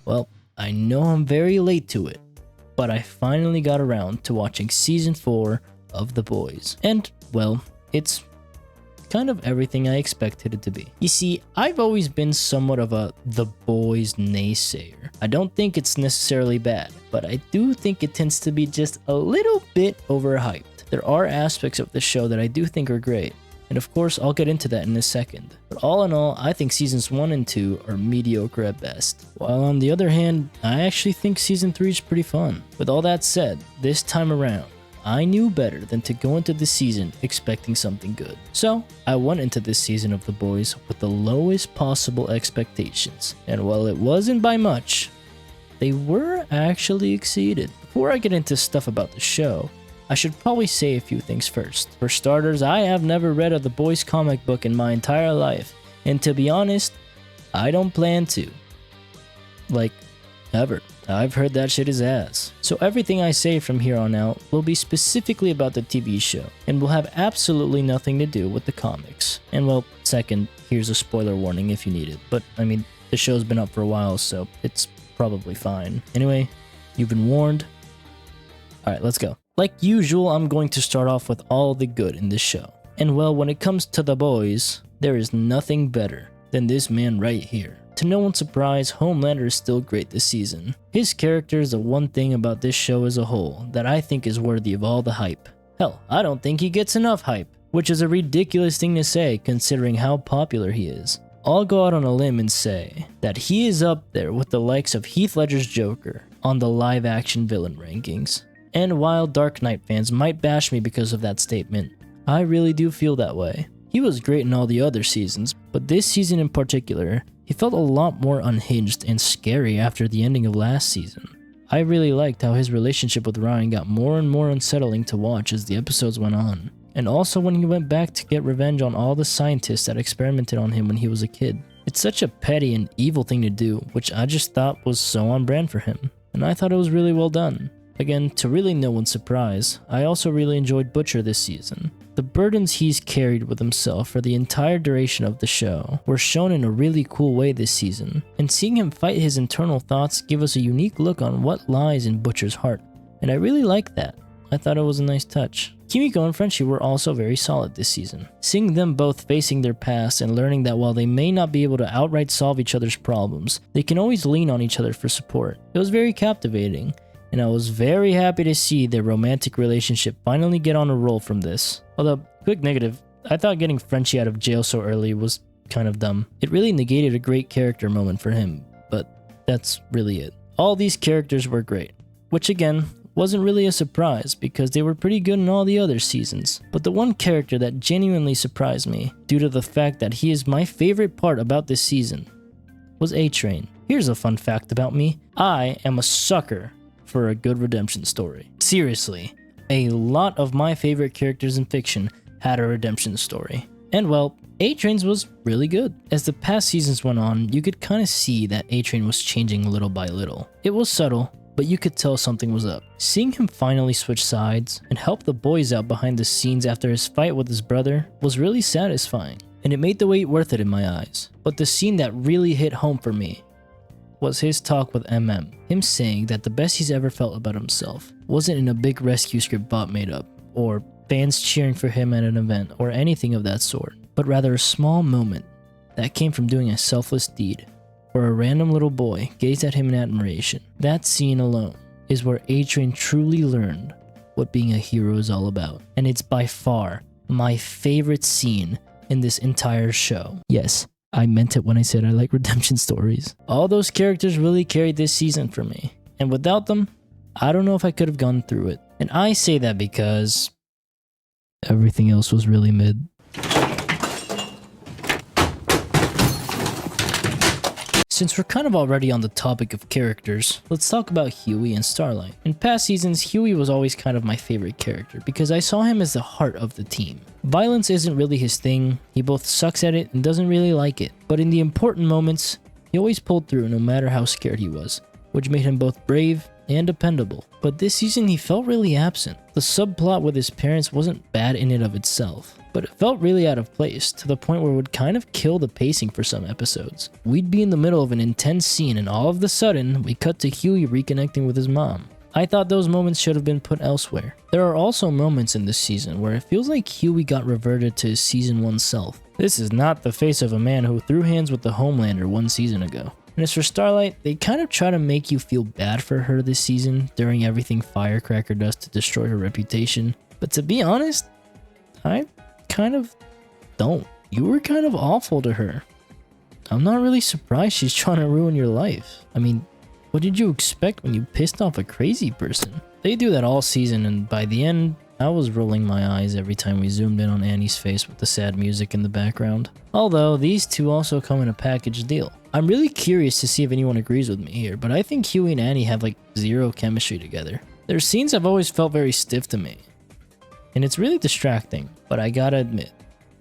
Well, I know I'm very late to it, but I finally got around to watching season 4 of The Boys. And, well, it's kind of everything I expected it to be. You see, I've always been somewhat of a The Boys naysayer. I don't think it's necessarily bad, but I do think it tends to be just a little bit overhyped. There are aspects of the show that I do think are great, and of course I'll get into that in a second. But all in all, I think seasons 1 and 2 are mediocre at best. While on the other hand, I actually think season 3 is pretty fun. With all that said, this time around, I knew better than to go into this season expecting something good. So, I went into this season of The Boys with the lowest possible expectations. And while it wasn't by much, they were actually exceeded. Before I get into stuff about the show, I should probably say a few things first. For starters, I have never read a The Boys comic book in my entire life. And to be honest, I don't plan to. Like, ever. I've heard that shit is ass. So everything I say from here on out will be specifically about the TV show, and will have absolutely nothing to do with the comics. And well, second, here's a spoiler warning if you need it. But, I mean, the show's been up for a while, so it's probably fine. Anyway, you've been warned. Alright, let's go. Like usual, I'm going to start off with all the good in this show. And well, when it comes to The Boys, there is nothing better than this man right here. To no one's surprise, Homelander is still great this season. His character is the one thing about this show as a whole that I think is worthy of all the hype. Hell, I don't think he gets enough hype, which is a ridiculous thing to say considering how popular he is. I'll go out on a limb and say that he is up there with the likes of Heath Ledger's Joker on the live-action villain rankings. And while Dark Knight fans might bash me because of that statement, I really do feel that way. He was great in all the other seasons, but this season in particular, he felt a lot more unhinged and scary after the ending of last season. I really liked how his relationship with Ryan got more and more unsettling to watch as the episodes went on. And also when he went back to get revenge on all the scientists that experimented on him when he was a kid. It's such a petty and evil thing to do, which I just thought was so on brand for him. And I thought it was really well done. Again, to really no one's surprise, I also really enjoyed Butcher this season. The burdens he's carried with himself for the entire duration of the show were shown in a really cool way this season, and seeing him fight his internal thoughts give us a unique look on what lies in Butcher's heart, and I really liked that. I thought it was a nice touch. Kimiko and Frenchie were also very solid this season. Seeing them both facing their past and learning that while they may not be able to outright solve each other's problems, they can always lean on each other for support. It was very captivating, and I was very happy to see their romantic relationship finally get on a roll from this. Although, quick negative, I thought getting Frenchie out of jail so early was kind of dumb. It really negated a great character moment for him, but that's really it. All these characters were great, which again, wasn't really a surprise because they were pretty good in all the other seasons. But the one character that genuinely surprised me, due to the fact that he is my favorite part about this season, was A-Train. Here's a fun fact about me. I am a sucker for a good redemption story. Seriously, a lot of my favorite characters in fiction had a redemption story. And well, A-Train's was really good. As the past seasons went on, you could kind of see that A-Train was changing little by little. It was subtle, but you could tell something was up. Seeing him finally switch sides and help the boys out behind the scenes after his fight with his brother was really satisfying, and it made the wait worth it in my eyes. But the scene that really hit home for me was his talk with MM, him saying that the best he's ever felt about himself wasn't in a big rescue script bot made up, or fans cheering for him at an event, or anything of that sort, but rather a small moment that came from doing a selfless deed, where a random little boy gazed at him in admiration. That scene alone is where A-Train truly learned what being a hero is all about, and it's by far my favorite scene in this entire show. Yes, I meant it when I said I like redemption stories. All those characters really carried this season for me, and without them, I don't know if I could have gone through it. And I say that because everything else was really mid. Since we're kind of already on the topic of characters, let's talk about Huey and Starlight. In past seasons, Huey was always kind of my favorite character because I saw him as the heart of the team. Violence isn't really his thing, he both sucks at it and doesn't really like it, but in the important moments, he always pulled through no matter how scared he was, which made him both brave and dependable. But this season he felt really absent. The subplot with his parents wasn't bad in and of itself, but it felt really out of place to the point where it would kind of kill the pacing for some episodes. We'd be in the middle of an intense scene and all of a sudden, we cut to Huey reconnecting with his mom. I thought those moments should have been put elsewhere. There are also moments in this season where it feels like Huey got reverted to his season 1 self. This is not the face of a man who threw hands with the Homelander 1 season ago. And as for Starlight, they kind of try to make you feel bad for her this season during everything Firecracker does to destroy her reputation. But to be honest, I kind of don't. You were kind of awful to her. I'm not really surprised she's trying to ruin your life. I mean, what did you expect when you pissed off a crazy person? They do that all season, and by the end, I was rolling my eyes every time we zoomed in on Annie's face with the sad music in the background. Although, these two also come in a package deal. I'm really curious to see if anyone agrees with me here, but I think Huey and Annie have like zero chemistry together. Their scenes have always felt very stiff to me, and it's really distracting, but I gotta admit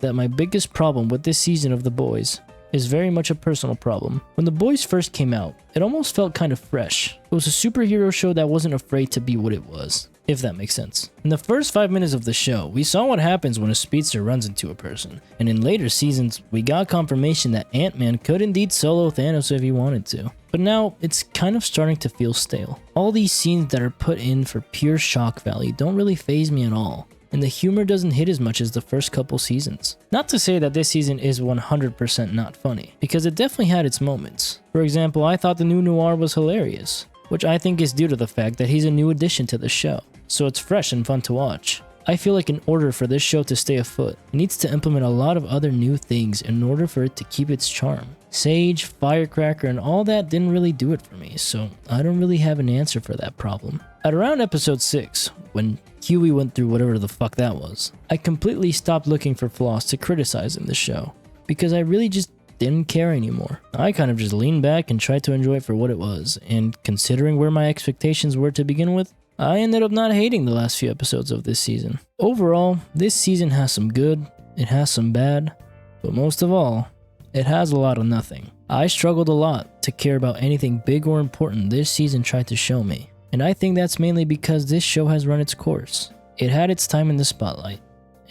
that my biggest problem with this season of The Boys is very much a personal problem. When The Boys first came out, it almost felt kind of fresh. It was a superhero show that wasn't afraid to be what it was, if that makes sense. In the first 5 minutes of the show, we saw what happens when a speedster runs into a person, and in later seasons, we got confirmation that Ant-Man could indeed solo Thanos if he wanted to. But now, it's kind of starting to feel stale. All these scenes that are put in for pure shock value don't really faze me at all, and the humor doesn't hit as much as the first couple seasons. Not to say that this season is 100% not funny, because it definitely had its moments. For example, I thought the new Noir was hilarious, which I think is due to the fact that he's a new addition to the show, so it's fresh and fun to watch. I feel like in order for this show to stay afoot, it needs to implement a lot of other new things in order for it to keep its charm. Sage, Firecracker, and all that didn't really do it for me, so I don't really have an answer for that problem. At around episode 6, when Huey went through whatever the fuck that was, I completely stopped looking for flaws to criticize in the show, because I really just didn't care anymore. I kind of just leaned back and tried to enjoy it for what it was, and considering where my expectations were to begin with, I ended up not hating the last few episodes of this season. Overall, this season has some good, it has some bad, but most of all, it has a lot of nothing. I struggled a lot to care about anything big or important this season tried to show me, and I think that's mainly because this show has run its course. It had its time in the spotlight,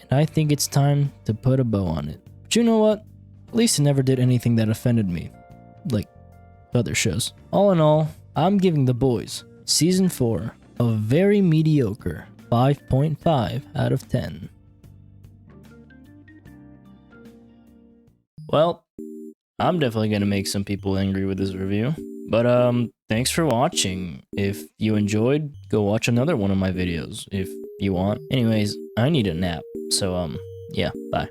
and I think it's time to put a bow on it. But you know what? At least it never did anything that offended me, like other shows. All in all, I'm giving The Boys Season 4 a very mediocre 5.5 out of 10. Well, I'm definitely gonna make some people angry with this review, but thanks for watching. If you enjoyed, go watch another one of my videos if you want. Anyways, I need a nap, so yeah, bye.